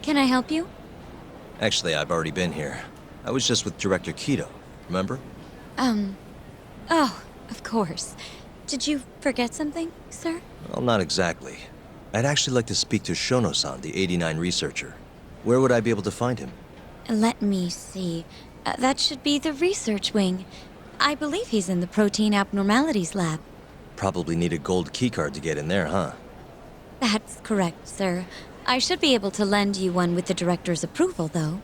Can I help you? Actually, I've already been here. I was just with Director Kido, remember? Oh, of course. Did you forget something, sir? Well, not exactly. I'd actually like to speak to Shono-san, the 89 researcher. Where would I be able to find him? Let me see. That should be the research wing. I believe he's in the protein abnormalities lab. Probably need a gold keycard to get in there, huh? That's correct, sir. I should be able to lend you one with the director's approval, though.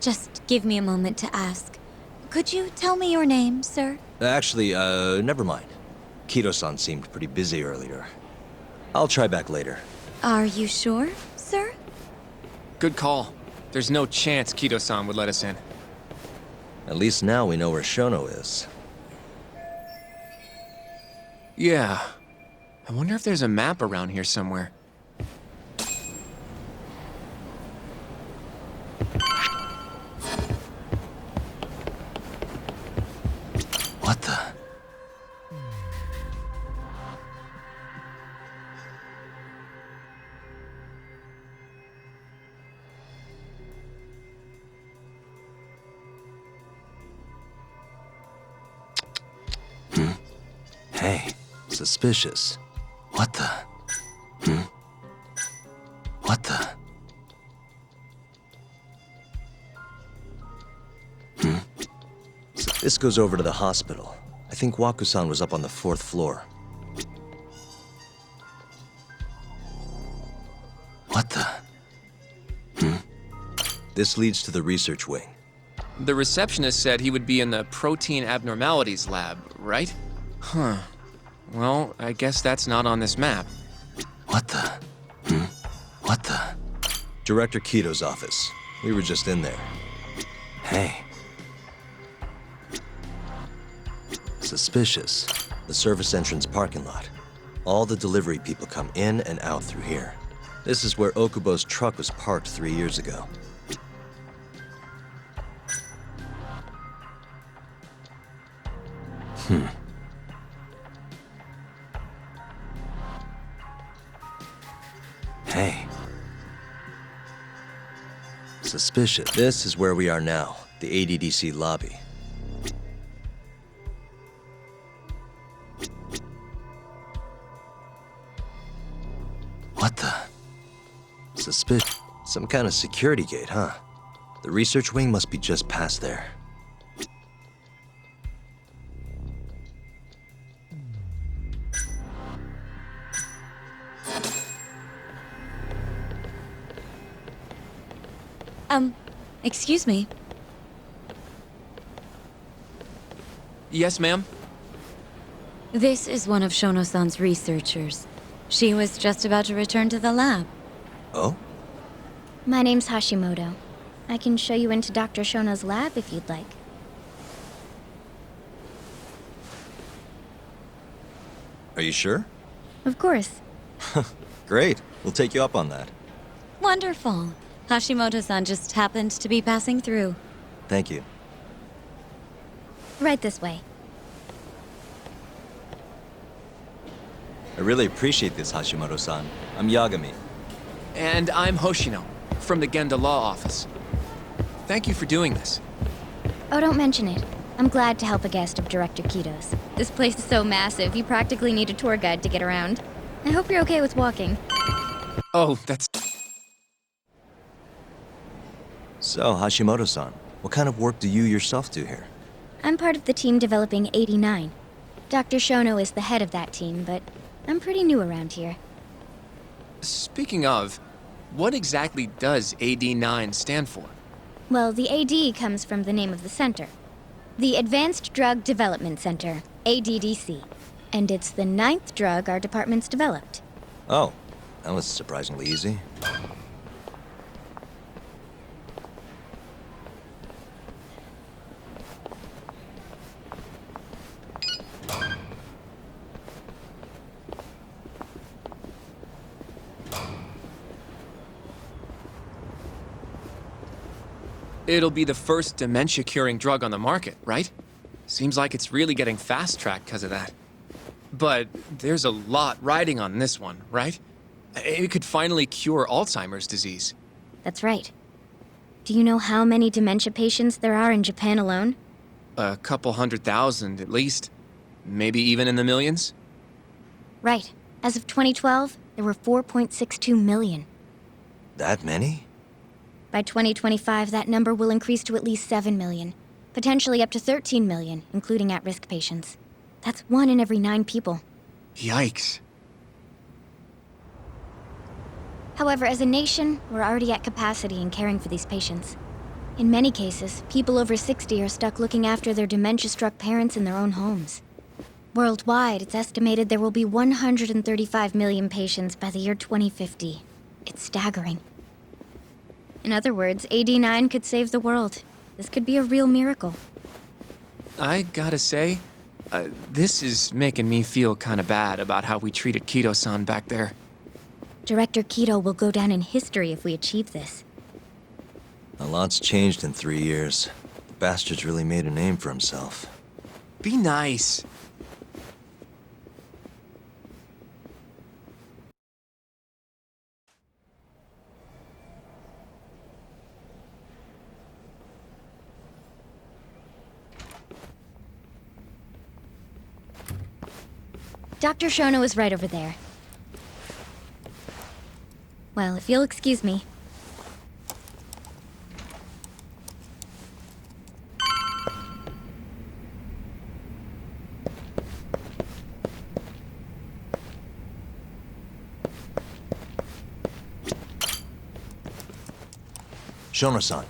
Just give me a moment to ask. Could you tell me your name, sir? Actually, never mind. Kido-san seemed pretty busy earlier. I'll try back later. Are you sure, sir? Good call. There's no chance Kido-san would let us in. At least now we know where Shono is. Yeah. I wonder if there's a map around here somewhere. What the? Hey, suspicious. What the? What the? So this goes over to the hospital. I think Waku-san was up on the 4th floor. What the? This leads to the research wing. The receptionist said he would be in the protein abnormalities lab, right? Huh. Well, I guess that's not on this map. What the? What the? Director Kido's office. We were just in there. Hey. Suspicious. The service entrance parking lot. All the delivery people come in and out through here. This is where Okubo's truck was parked 3 years ago. Hey. Suspicious. This is where we are now, the ADDC lobby. What the? Suspicious. Some kind of security gate, huh? The research wing must be just past there. Excuse me. Yes, ma'am? This is one of Shono-san's researchers. She was just about to return to the lab. Oh? My name's Hashimoto. I can show you into Dr. Shono's lab if you'd like. Are you sure? Of course. Great. We'll take you up on that. Wonderful. Hashimoto-san just happened to be passing through. Thank you. Right this way. I really appreciate this, Hashimoto-san. I'm Yagami. And I'm Hoshino, from the Genda Law Office. Thank you for doing this. Oh, don't mention it. I'm glad to help a guest of Director Kido's. This place is so massive, you practically need a tour guide to get around. I hope you're okay with walking. Oh, that's... So, Hashimoto-san, what kind of work do you yourself do here? I'm part of the team developing 89. Dr. Shono is the head of that team, but I'm pretty new around here. Speaking of, what exactly does AD9 stand for? Well, the AD comes from the name of the center. The Advanced Drug Development Center, ADDC. And it's the 9th drug our department's developed. Oh, that was surprisingly easy. It'll be the first dementia-curing drug on the market, right? Seems like it's really getting fast-tracked because of that. But there's a lot riding on this one, right? It could finally cure Alzheimer's disease. That's right. Do you know how many dementia patients there are in Japan alone? A couple 100,000 at least. Maybe even in the millions? Right. As of 2012, there were 4.62 million. That many? By 2025, that number will increase to at least 7 million, potentially up to 13 million, including at-risk patients. That's 1 in every 9 people. Yikes. However, as a nation, we're already at capacity in caring for these patients. In many cases, people over 60 are stuck looking after their dementia-struck parents in their own homes. Worldwide, it's estimated there will be 135 million patients by the year 2050. It's staggering. In other words, AD9 could save the world. This could be a real miracle. I gotta say, this is making me feel kinda bad about how we treated Kido-san back there. Director Kido will go down in history if we achieve this. A lot's changed in 3 years. The bastard's really made a name for himself. Be nice. Dr. Shono is right over there. Well, if you'll excuse me. Shono-san.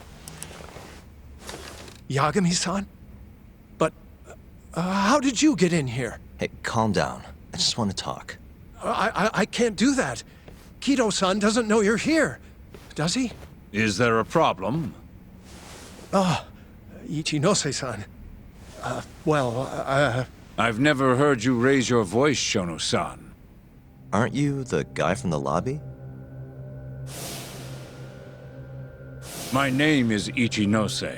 Yagami-san? But, how did you get in here? Hey, calm down. I just want to talk. I can't do that. Kido-san doesn't know you're here, does he? Is there a problem? Ichinose-san. I've never heard you raise your voice, Shono-san. Aren't you the guy from the lobby? My name is Ichinose.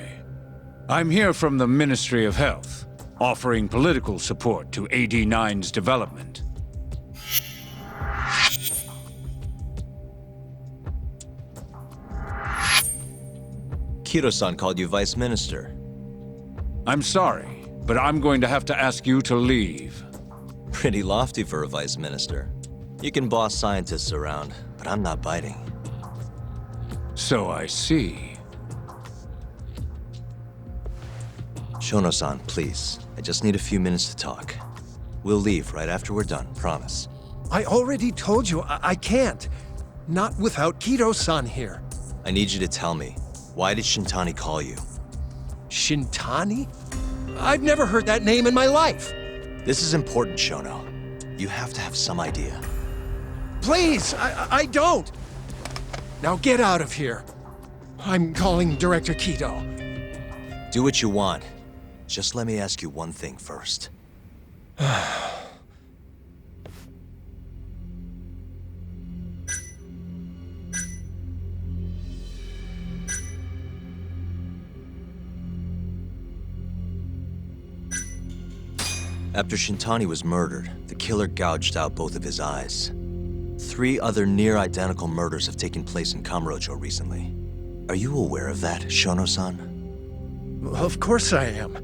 I'm here from the Ministry of Health, offering political support to AD9's development. Kido-san called you Vice Minister. I'm sorry, but I'm going to have to ask you to leave. Pretty lofty for a Vice Minister. You can boss scientists around, but I'm not biting. So I see. Shono-san, please. I just need a few minutes to talk. We'll leave right after we're done, promise. I already told you I can't. Not without Kido-san here. I need you to tell me, why did Shintani call you? Shintani? I've never heard that name in my life. This is important, Shono. You have to have some idea. Please, I don't. Now get out of here. I'm calling Director Kido. Do what you want. Just let me ask you one thing first. After Shintani was murdered, the killer gouged out both of his eyes. 3 other near-identical murders have taken place in Kamurocho recently. Are you aware of that, Shono-san? Of course I am.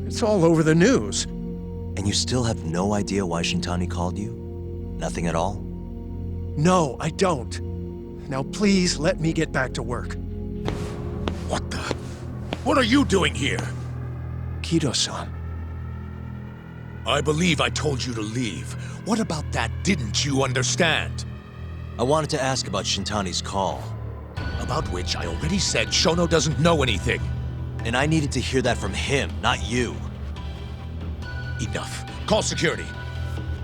It's all over the news. And you still have no idea why Shintani called you? Nothing at all? No, I don't. Now please let me get back to work. What the? What are you doing here? Kido-san. I believe I told you to leave. What about that didn't you understand? I wanted to ask about Shintani's call. About which I already said Shono doesn't know anything. And I needed to hear that from him, not you. Enough. Call security.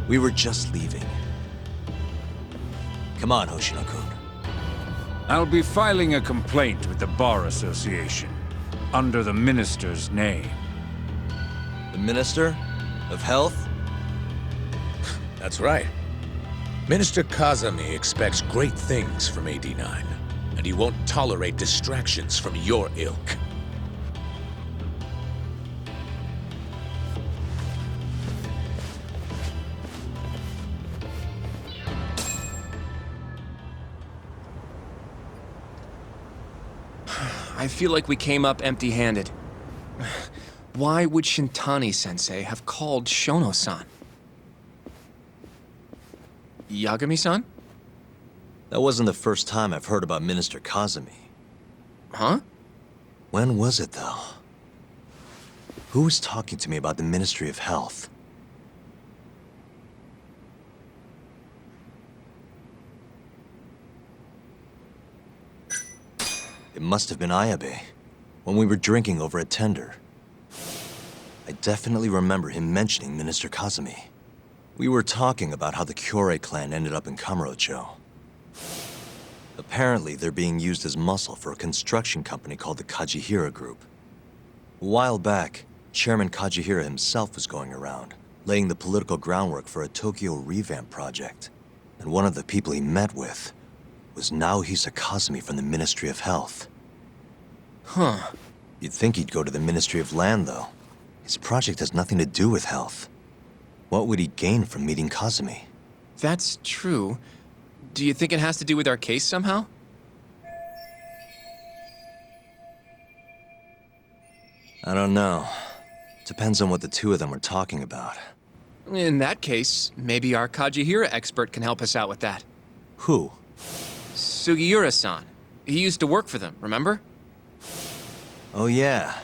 We were just leaving. Come on, Hoshino-kun. I'll be filing a complaint with the Bar Association, under the Minister's name. The Minister of Health? That's right. Minister Kazami expects great things from AD9, and he won't tolerate distractions from your ilk. I feel like we came up empty-handed. Why would Shintani-sensei have called Shono-san? Yagami-san? That wasn't the first time I've heard about Minister Kazumi. Huh? When was it, though? Who was talking to me about the Ministry of Health? It must have been Ayabe, when we were drinking over at Tender. I definitely remember him mentioning Minister Kazumi. We were talking about how the Kyorei clan ended up in Kamurocho. Apparently, they're being used as muscle for a construction company called the Kajihira Group. A while back, Chairman Kajihira himself was going around, laying the political groundwork for a Tokyo revamp project. And one of the people he met with was Naohisa Kazumi from the Ministry of Health. Huh. You'd think he'd go to the Ministry of Land, though. His project has nothing to do with health. What would he gain from meeting Kazumi? That's true. Do you think it has to do with our case somehow? I don't know. Depends on what the two of them were talking about. In that case, maybe our Kajihira expert can help us out with that. Who? Sugiura-san. He used to work for them, remember? Oh, yeah.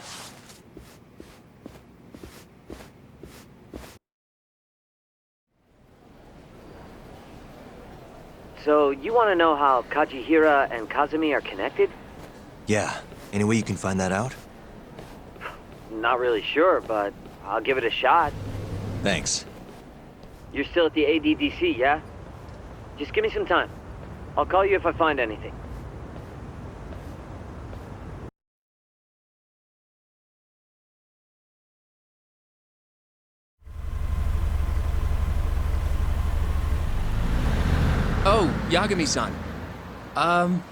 So, you want to know how Kajihira and Kazumi are connected? Yeah. Any way you can find that out? Not really sure, but I'll give it a shot. Thanks. You're still at the ADDC, yeah? Just give me some time. I'll call you if I find anything. Oh, Yagami-san. I'm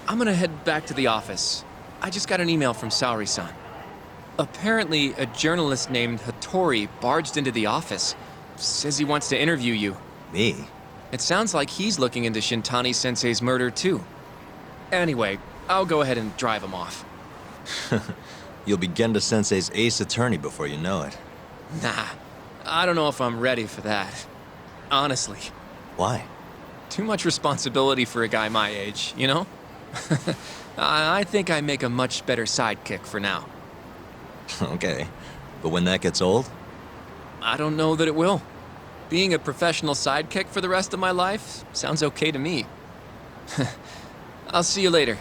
gonna head back to the office. I just got an email from Saori-san. Apparently, a journalist named Hattori barged into the office. Says he wants to interview you. Me? It sounds like he's looking into Shintani-sensei's murder, too. Anyway, I'll go ahead and drive him off. You'll be Genda-sensei's ace attorney before you know it. Nah, I don't know if I'm ready for that. Honestly. Why? Too much responsibility for a guy my age, you know? I think I make a much better sidekick for now. Okay. But when that gets old? I don't know that it will. Being a professional sidekick for the rest of my life sounds okay to me. I'll see you later.